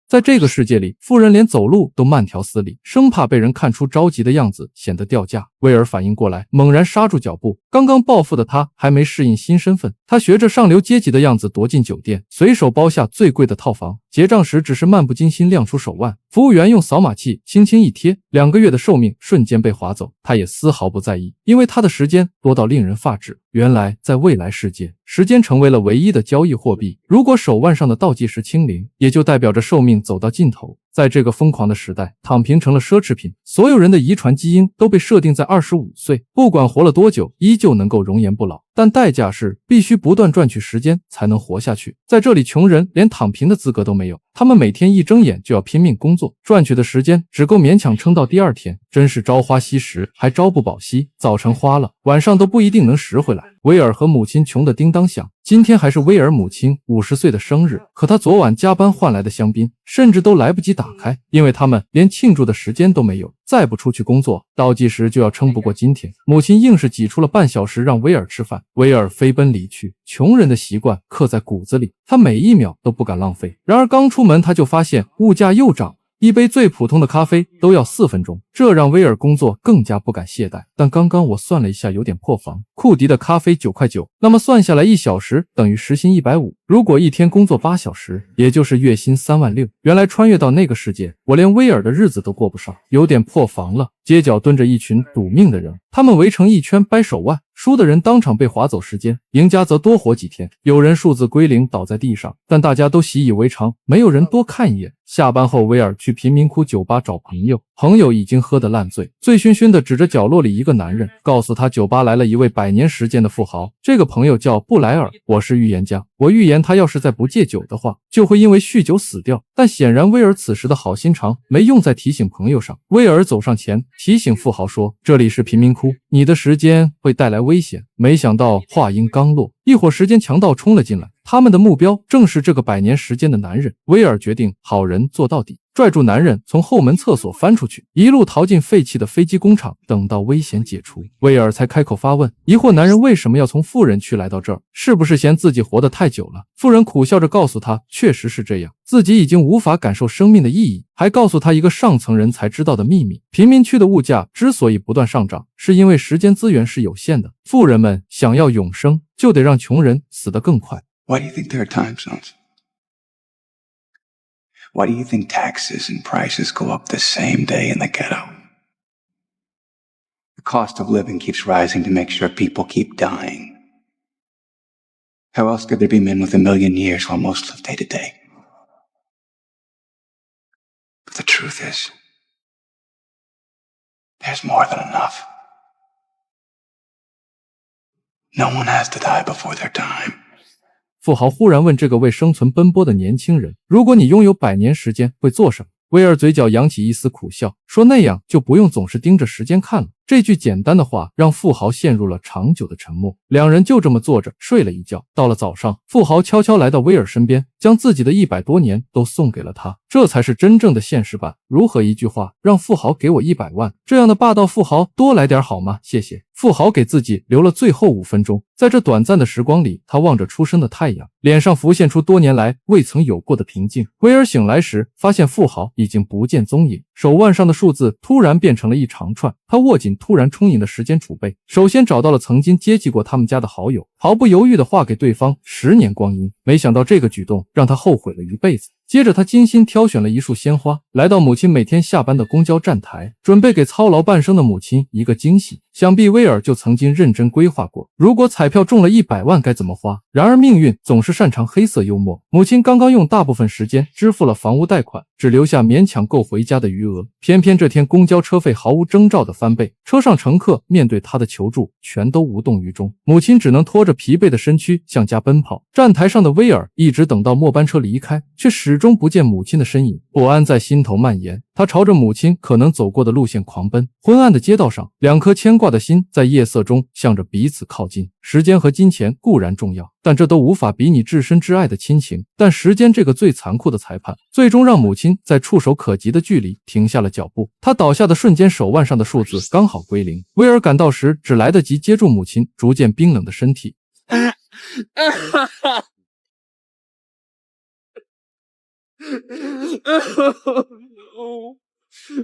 在这个世界里，富人连走路都慢条斯理，生怕被人看出着急的样子显得掉价。威尔反应过来，猛然刹住脚步。刚刚暴富的他还没适应新身份，他学着上流阶级的样子踱进酒店，随手包下最贵的套房。结账时只是漫不经心亮出手腕，服务员用扫码器轻轻一贴，2个月的寿命瞬间被划走，他也丝毫不在意，因为他的时间多到令人发指。原来在未来世界，时间成为了唯一的交易货币，如果手腕上的倒计时清零，也就代表着寿命走到尽头。在这个疯狂的时代，躺平成了奢侈品，所有人的遗传基因都被设定在25岁，不管活了多久，依旧能够容颜不老。但代价是必须不断赚取时间才能活下去。在这里，穷人连躺平的资格都没有，他们每天一睁眼就要拼命工作，赚取的时间只够勉强撑到第二天，真是朝花夕拾，还朝不保夕。早晨花了，晚上都不一定能拾回来。威尔和母亲穷得叮当响，今天还是威尔母亲50岁的生日，可他昨晚加班换来的香槟甚至都来不及打开，因为他们连庆祝的时间都没有。再不出去工作，倒计时就要撑不过今天。母亲硬是挤出了半小时让威尔吃饭，威尔飞奔离去。穷人的习惯刻在骨子里，他每一秒都不敢浪费。然而刚出门他就发现物价又涨，一杯最普通的咖啡都要4分钟，这让威尔工作更加不敢懈怠。但刚刚我算了一下，有点破防。库迪的咖啡9块9，那么算下来1小时等于时薪150，如果一天工作8小时，也就是月薪3万6。原来穿越到那个世界，我连威尔的日子都过不上，有点破防了。街角蹲着一群赌命的人，他们围成一圈掰手腕，输的人当场被划走时间，赢家则多活几天。有人数字归零倒在地上，但大家都习以为常，没有人多看一眼。下班后，威尔去贫民窟酒吧找朋友，朋友已经喝得烂醉，醉醺醺的指着角落里一个男人，告诉他酒吧来了一位100年时间的富豪。这个朋友叫布莱尔，我是预言家，我预言他要是再不戒酒的话，就会因为酗酒死掉。但显然威尔此时的好心肠没用在提醒朋友上。威尔走上前提醒富豪说，这里是贫民窟，你的时间会带来危险。没想到话音刚落，一伙时间强盗冲了进来，他们的目标正是这个100年时间的男人。威尔决定好人做到底，拽住男人从后门厕所翻出去，一路逃进废弃的飞机工厂。等到危险解除，威尔才开口发问，疑惑男人为什么要从富人区来到这儿，是不是嫌自己活得太久了？富人苦笑着告诉他，确实是这样，自己已经无法感受生命的意义，还告诉他一个上层人才知道的秘密，贫民区的物价之所以不断上涨，是因为时间资源是有限的，富人们想要永生，就得让穷人死得更快。 Why do you think there are time zones? Why do you think taxes and prices go up the same day in the ghetto? The cost of living keeps rising to make sure people keep dying. How else could there be men with 1,000,000 years while most live day to day? But the truth is, there's more than enough. No one has to die before their time. 富豪忽然问这个为生存奔波的年轻人，如果你拥有100年时间会做什么？威尔嘴角扬起一丝苦笑，说那样就不用总是盯着时间看了。这句简单的话让富豪陷入了长久的沉默，两人就这么坐着睡了一觉。到了早上，富豪悄悄来到威尔身边，将自己的100多年都送给了他，这才是真正的现实版。如何一句话让富豪给我100万？这样的霸道富豪多来点好吗？谢谢。富豪给自己留了最后5分钟，在这短暂的时光里，他望着初升的太阳，脸上浮现出多年来未曾有过的平静。威尔醒来时，发现富豪已经不见踪影，手腕上的数字突然变成了一长串。他握紧突然充盈的时间储备，首先找到了曾经接济过他们家的好友，毫不犹豫地划给对方10年光阴。没想到这个举动让他后悔了一辈子。接着他精心挑选了一束鲜花，来到母亲每天下班的公交站台，准备给操劳半生的母亲一个惊喜。想必威尔就曾经认真规划过，如果彩票中了100万该怎么花。然而命运总是擅长黑色幽默，母亲刚刚用大部分时间支付了房屋贷款，只留下勉强够回家的余额。偏偏这天公交车费毫无征兆的翻倍，车上乘客面对他的求助全都无动于衷，母亲只能拖着疲惫的身躯向家奔跑。站台上的威尔一直等到末班车离开，却始终不见母亲的身影，不安在心头蔓延。他朝着母亲可能走过的路线狂奔，昏暗的街道上，两颗牵挂的心在夜色中向着彼此靠近。时间和金钱固然重要，但这都无法比拟至深至爱的亲情。但时间这个最残酷的裁判，最终让母亲在触手可及的距离停下了脚步。她倒下的瞬间，手腕上的数字刚好归零。威尔赶到时，只来得及接住母亲逐渐冰冷的身体。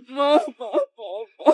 妈妈，宝宝。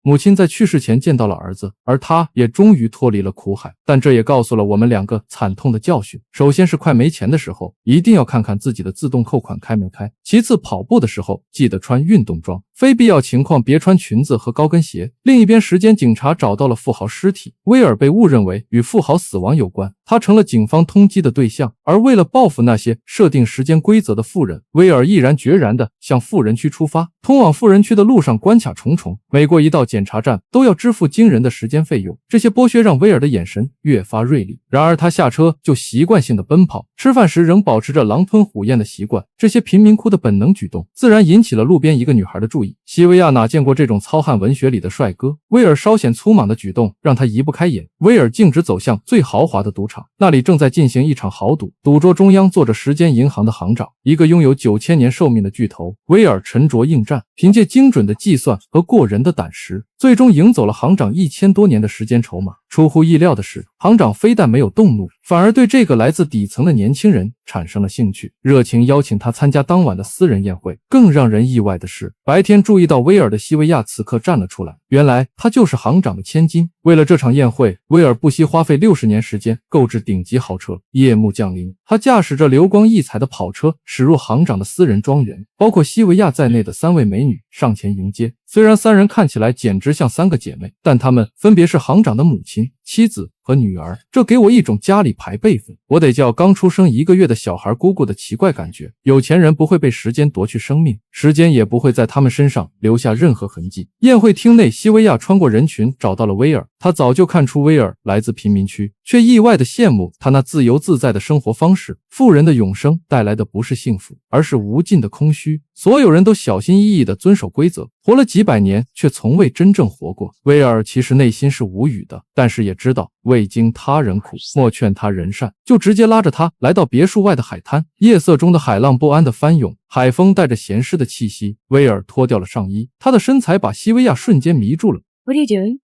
母亲在去世前见到了儿子，而他也终于脱离了苦海。但这也告诉了我们两个惨痛的教训：首先是快没钱的时候，一定要看看自己的自动扣款开没开；其次，跑步的时候记得穿运动装，非必要情况别穿裙子和高跟鞋。另一边，时间警察找到了富豪尸体，威尔被误认为与富豪死亡有关，他成了警方通缉的对象。而为了报复那些设定时间规则的富人，威尔毅然决然地向富人区出发。通往富人区的路上关卡重重，每过一道检查站都要支付惊人的时间费用。这些剥削让威尔的眼神越发锐利。然而他下车就习惯性的奔跑，吃饭时仍保持着狼吞虎咽的习惯。这些贫民窟的本能举动自然引起了路边一个女孩的注意。西维亚哪见过这种糙汉文学里的帅哥？威尔稍显粗莽的举动让他移不开眼。威尔径直走向最豪华的赌场，那里正在进行一场豪赌。赌桌中央坐着时间银行的行长，一个拥有9000年寿命的巨头。威尔沉着应战，凭借精准的计算和过人的胆识，最终赢走了行长1000多年的时间筹码。出乎意料的是，行长非但没有动怒，反而对这个来自底层的年轻人产生了兴趣，热情邀请他参加当晚的私人宴会。更让人意外的是，白天注意到威尔的西维亚此刻站了出来，原来他就是行长的千金。为了这场宴会，威尔不惜花费60年时间购置顶级豪车。夜幕降临，他驾驶着流光溢彩的跑车驶入行长的私人庄园，包括西维亚在内的3位美女上前迎接。虽然3人看起来简直像3个姐妹，但她们分别是行长的母亲、妻子和女儿，这给我一种家里排辈分，我得叫刚出生1个月的小孩姑姑的奇怪感觉。有钱人不会被时间夺去生命，时间也不会在他们身上留下任何痕迹。宴会厅内，西维亚穿过人群找到了威尔，他早就看出威尔来自贫民区，却意外的羡慕他那自由自在的生活方式。富人的永生带来的不是幸福，而是无尽的空虚。所有人都小心翼翼地遵守规则，活了几百年，却从未真正活过。威尔其实内心是无语的，但是也知道未经他人苦，莫劝他人善，就直接拉着他来到别墅外的海滩。夜色中的海浪不安地翻涌，海风带着咸湿的气息。威尔脱掉了上衣，他的身材把西维亚瞬间迷住了。 What are you doing?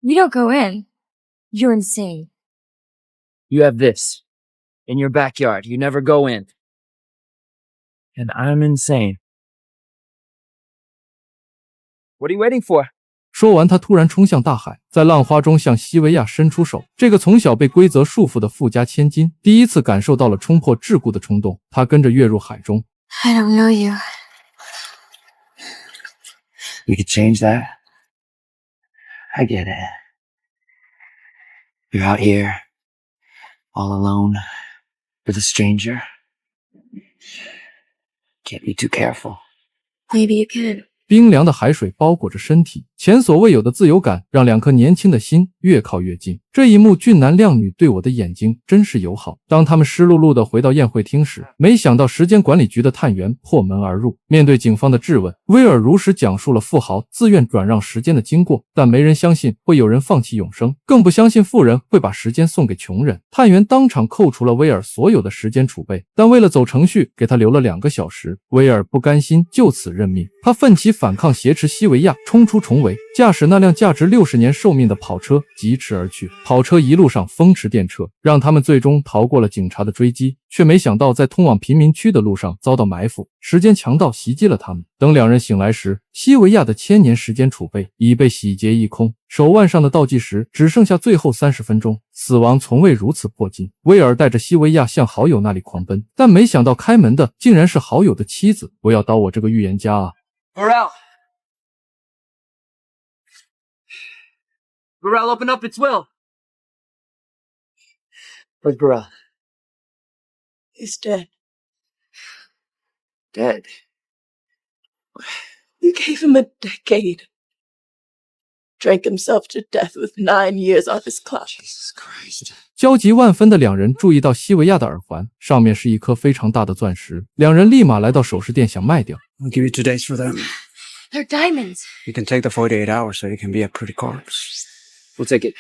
You don't go in. You're insane. You have this in your backyard. You never go in. And I'm insane. What are you waiting for? 说完，他突然冲向大海，在浪花中向西维亚伸出手。这个从小被规则束缚的富家千金，第一次感受到了冲破桎梏的冲动。他跟着跃入海中。I don't know you. We could change that. I get it. You're out here, all alone, with a stranger. Can't be too careful. Maybe you can. 冰凉的海水包裹着身体，前所未有的自由感让2颗年轻的心越靠越近。这一幕，俊男靓女对我的眼睛真是友好。当他们湿漉漉地回到宴会厅时，没想到时间管理局的探员破门而入。面对警方的质问，威尔如实讲述了富豪自愿转让时间的经过，但没人相信会有人放弃永生，更不相信富人会把时间送给穷人。探员当场扣除了威尔所有的时间储备，但为了走程序，给他留了2个小时。威尔不甘心就此认命，他奋起反抗，挟持西维亚冲出重围，驾驶那辆价值60年寿命的跑车疾驰而去。跑车一路上风驰电掣，让他们最终逃过了警察的追击，却没想到在通往贫民区的路上遭到埋伏，时间强盗袭击了他们。等2人醒来时，西维亚的1000年时间储备已被洗劫一空，手腕上的倒计时只剩下最后30分钟。死亡从未如此迫近。威尔带着西维亚向好友那里狂奔，但没想到开门的竟然是好友的妻子。不要刀我这个预言家啊！ Burrell! Burrell, open up, it's Will! Where's Burrell? He's dead. Dead. You gave him a decade. Drank himself to death with 9 years on his clock. Jesus Christ. 焦急万分的2人注意到西维亚的耳环上面是一颗非常大的钻石，2人立马来到首饰店想卖掉。 I'll give you 2 days for them. They're diamonds. You can take the 48 hours so you can be a pretty corpse. We'll take it.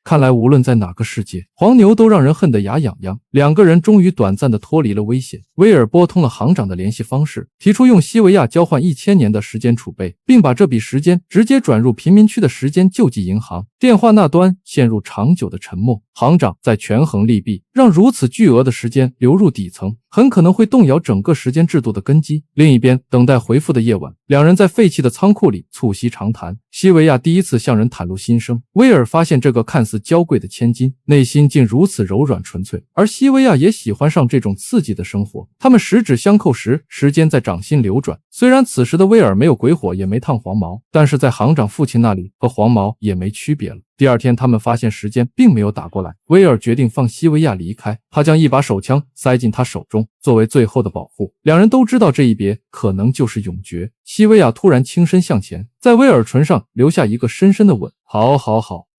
看来无论在哪个世界，黄牛都让人恨得牙痒痒。两个人终于短暂地脱离了危险。威尔拨通了行长的联系方式，提出用西维亚交换1000年的时间储备，并把这笔时间直接转入贫民区的时间救济银行。电话那端陷入长久的沉默。行长在权衡利弊，让如此巨额的时间流入底层，很可能会动摇整个时间制度的根基。另一边，等待回复的夜晚，两人在废弃的仓库里促膝长谈。西维亚第一次向人袒露心声，威尔发现这个看似娇贵的千金，内心竟如此柔软纯粹，而西维亚也喜欢上这种刺激的生活。他们十指相扣时，时间在掌心流转。虽然此时的威尔没有鬼火，也没烫黄毛，但是在行长父亲那里和黄毛也没区别了。第二天，他们发现时间并没有打过来，威尔决定放西维亚离开，他将一把手枪塞进他手中，作为最后的保护。两人都知道这一别可能就是永诀。西维亚突然轻身向前，在威尔唇上留下一个深深的吻。好，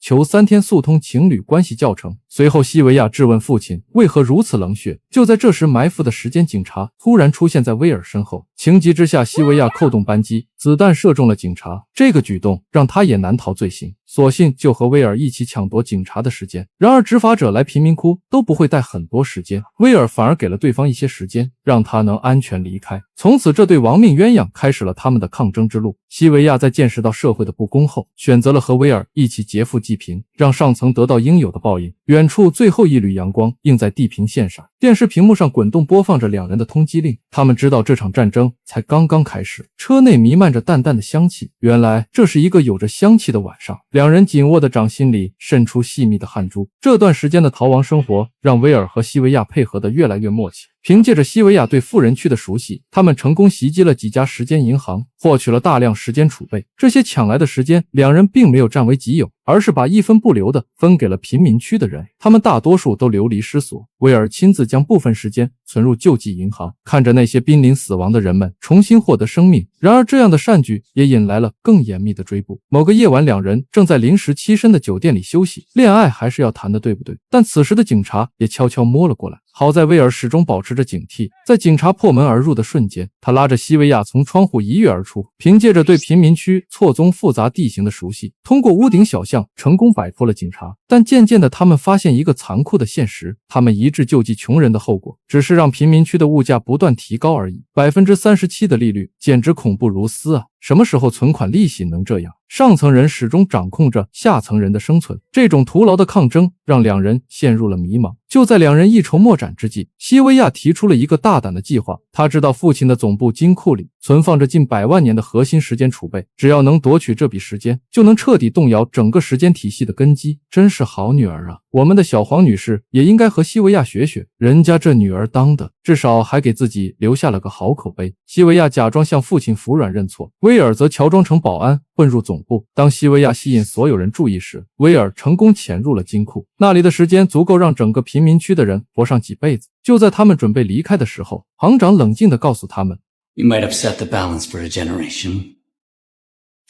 求3天速通情侣关系教程。随后，西维亚质问父亲为何如此冷血。就在这时，埋伏的时间警察突然出现在威尔身后，情急之下，西维亚扣动扳机，子弹射中了警察。这个举动让他也难逃罪行，索性就和威尔一起抢夺警察的时间。然而，执法者来贫民窟都不会带很多时间，威尔反而给了对方一些时间，让他能安全离开。从此，这对亡命鸳鸯开始了他们的抗争之路。西维亚在见识到社会的不公后，选择了和威尔一起劫富济贫，让上层得到应有的报应。远处最后一缕阳光映在地平线上，电视屏幕上滚动播放着两人的通缉令。他们知道这场战争才刚刚开始。车内弥漫着淡淡的香气，原来这是一个有着香气的晚上。两人紧握的掌心里渗出细密的汗珠。这段时间的逃亡生活让威尔和西维亚配合得越来越默契。凭借着西维亚对富人区的熟悉，他们成功袭击了几家时间银行，获取了大量时间储备。这些抢来的时间，两人并没有占为己有，而是把一分不留地分给了贫民区的人。他们大多数都流离失所。威尔亲自将部分时间存入救济银行，看着那些濒临死亡的人们重新获得生命。然而，这样的善举也引来了更严密的追捕。某个夜晚，两人正在临时栖身的酒店里休息，恋爱还是要谈的，对不对？但此时的警察也悄悄摸了过来。好在威尔始终保持着警惕，在警察破门而入的瞬间，他拉着西维亚从窗户一跃而出。凭借着对贫民区错综复杂地形的熟悉，通过屋顶小巷成功摆脱了警察。但渐渐的，他们发现一个残酷的现实：他们一致救济穷人的后果，只是让贫民区的物价不断提高而已。37%的利率简直恐怖如斯啊！什么时候存款利息能这样？上层人始终掌控着下层人的生存，这种徒劳的抗争让两人陷入了迷茫。就在两人一筹莫展之际，西维亚提出了一个大胆的计划。他知道父亲的总部金库里存放着近100万年的核心时间储备，只要能夺取这笔时间，就能彻底动摇整个时间体系的根基。真是好女儿啊！我们的小黄女士也应该和西维亚学学，人家这女儿当的，至少还给自己留下了个好口碑。西维亚假装向父亲服软认错，威尔则乔装成保安混入总部。当西维亚吸引所有人注意时，威尔成功潜入了金库，那里的时间足够让整个贫民区的人活上几辈子。就在他们准备离开的时候，行长冷静地告诉他们 You might upset the balance for a generation.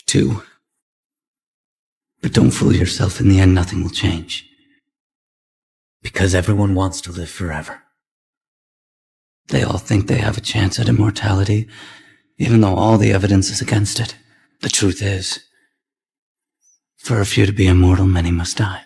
2. But don't fool yourself, in the end nothing will change. Because everyone wants to live forever. They all think they have a chance at immortality, even though all the evidence is against it. The truth is, for a few to be immortal, many must die.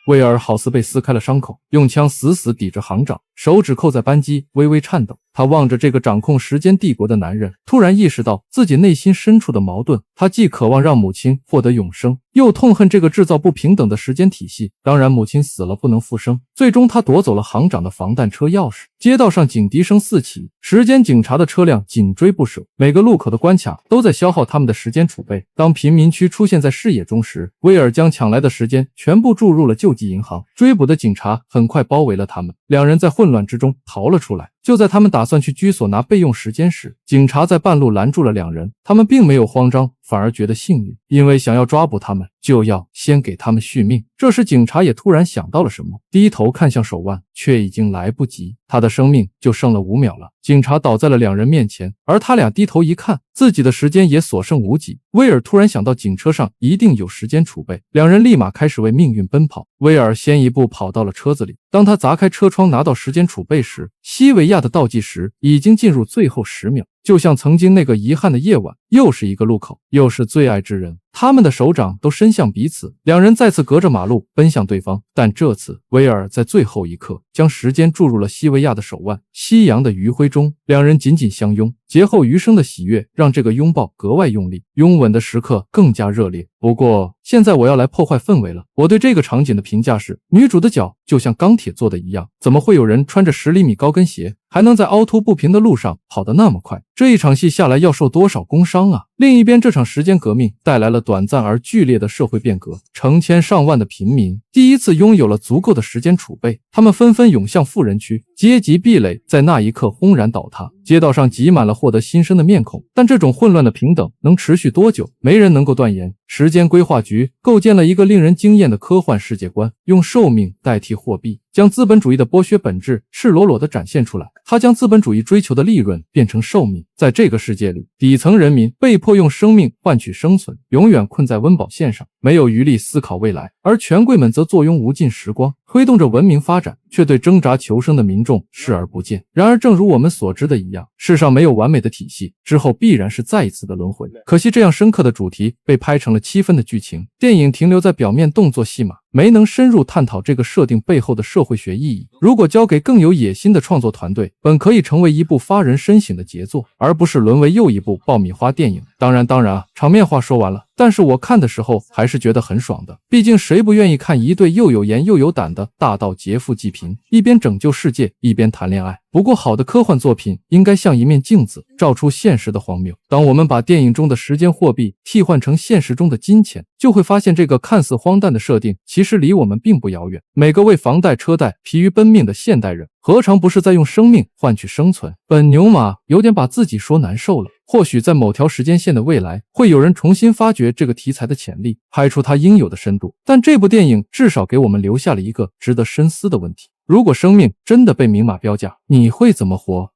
威尔好似被撕开了伤口，用枪死死抵着行长，手指扣在扳机，微微颤抖。他望着这个掌控时间帝国的男人，突然意识到自己内心深处的矛盾。他既渴望让母亲获得永生，又痛恨这个制造不平等的时间体系。当然，母亲死了不能复生。最终，他夺走了行长的防弹车钥匙。街道上警笛声四起，时间警察的车辆紧追不舍，每个路口的关卡都在消耗他们的时间储备。当贫民区出现在视野中时，威尔将抢来的时间全部注入了救济银行。追捕的警察很快包围了他们，两人在混乱之中逃了出来。就在他们打算去居所拿备用时间时，警察在半路拦住了两人。他们并没有慌张，反而觉得幸运，因为想要抓捕他们，就要先给他们续命。这时警察也突然想到了什么，低头看向手腕，却已经来不及，他的生命就剩了5秒了。警察倒在了两人面前，而他俩低头一看，自己的时间也所剩无几。威尔突然想到警车上一定有时间储备，两人立马开始为命运奔跑。威尔先一步跑到了车子里，当他砸开车窗拿到时间储备时，西维亚的倒计时已经进入最后10秒。就像曾经那个遗憾的夜晚，又是一个路口，又是最爱之人。他们的手掌都伸向彼此，两人再次隔着马路奔向对方，但这次威尔在最后一刻将时间注入了西维亚的手腕。夕阳的余晖中，两人紧紧相拥，劫后余生的喜悦让这个拥抱格外用力，拥吻的时刻更加热烈。不过现在我要来破坏氛围了，我对这个场景的评价是，女主的脚就像钢铁做的一样，怎么会有人穿着10厘米高跟鞋还能在凹凸不平的路上跑得那么快？这一场戏下来要受多少工伤啊！另一边，这场时间革命带来了短暂而剧烈的社会变革，成千上万的平民第一次拥有了足够的时间储备，他们纷纷涌向富人区，阶级壁垒在那一刻轰然倒塌，街道上挤满了获得新生的面孔。但这种混乱的平等能持续多久？没人能够断言。时间规划局构建了一个令人惊艳的科幻世界观，用寿命代替货币，将资本主义的剥削本质赤裸裸地展现出来。它将资本主义追求的利润变成寿命。在这个世界里，底层人民被迫用生命换取生存，永远困在温饱线上，没有余力思考未来，而权贵们则坐拥无尽时光，推动着文明发展，却对挣扎求生的民众视而不见。然而正如我们所知的一样，世上没有完美的体系，之后必然是再一次的轮回。可惜这样深刻的主题被拍成了7分的剧情，电影停留在表面动作戏码，没能深入探讨这个设定背后的社会学意义。如果交给更有野心的创作团队，本可以成为一部发人深省的杰作，而不是沦为又一部爆米花电影。当然场面话说完了，但是我看的时候还是觉得很爽的，毕竟谁不愿意看一对又有颜又有胆的大盗劫富济贫，一边拯救世界一边谈恋爱。不过好的科幻作品应该像一面镜子，照出现实的荒谬。当我们把电影中的时间货币替换成现实中的金钱，就会发现这个看似荒诞的设定其实离我们并不遥远。每个为房贷车贷疲于奔命的现代人，何尝不是在用生命换取生存？本牛马有点把自己说难受了。或许在某条时间线的未来，会有人重新发掘这个题材的潜力，拍出它应有的深度。但这部电影至少给我们留下了一个值得深思的问题：如果生命真的被明码标价，你会怎么活？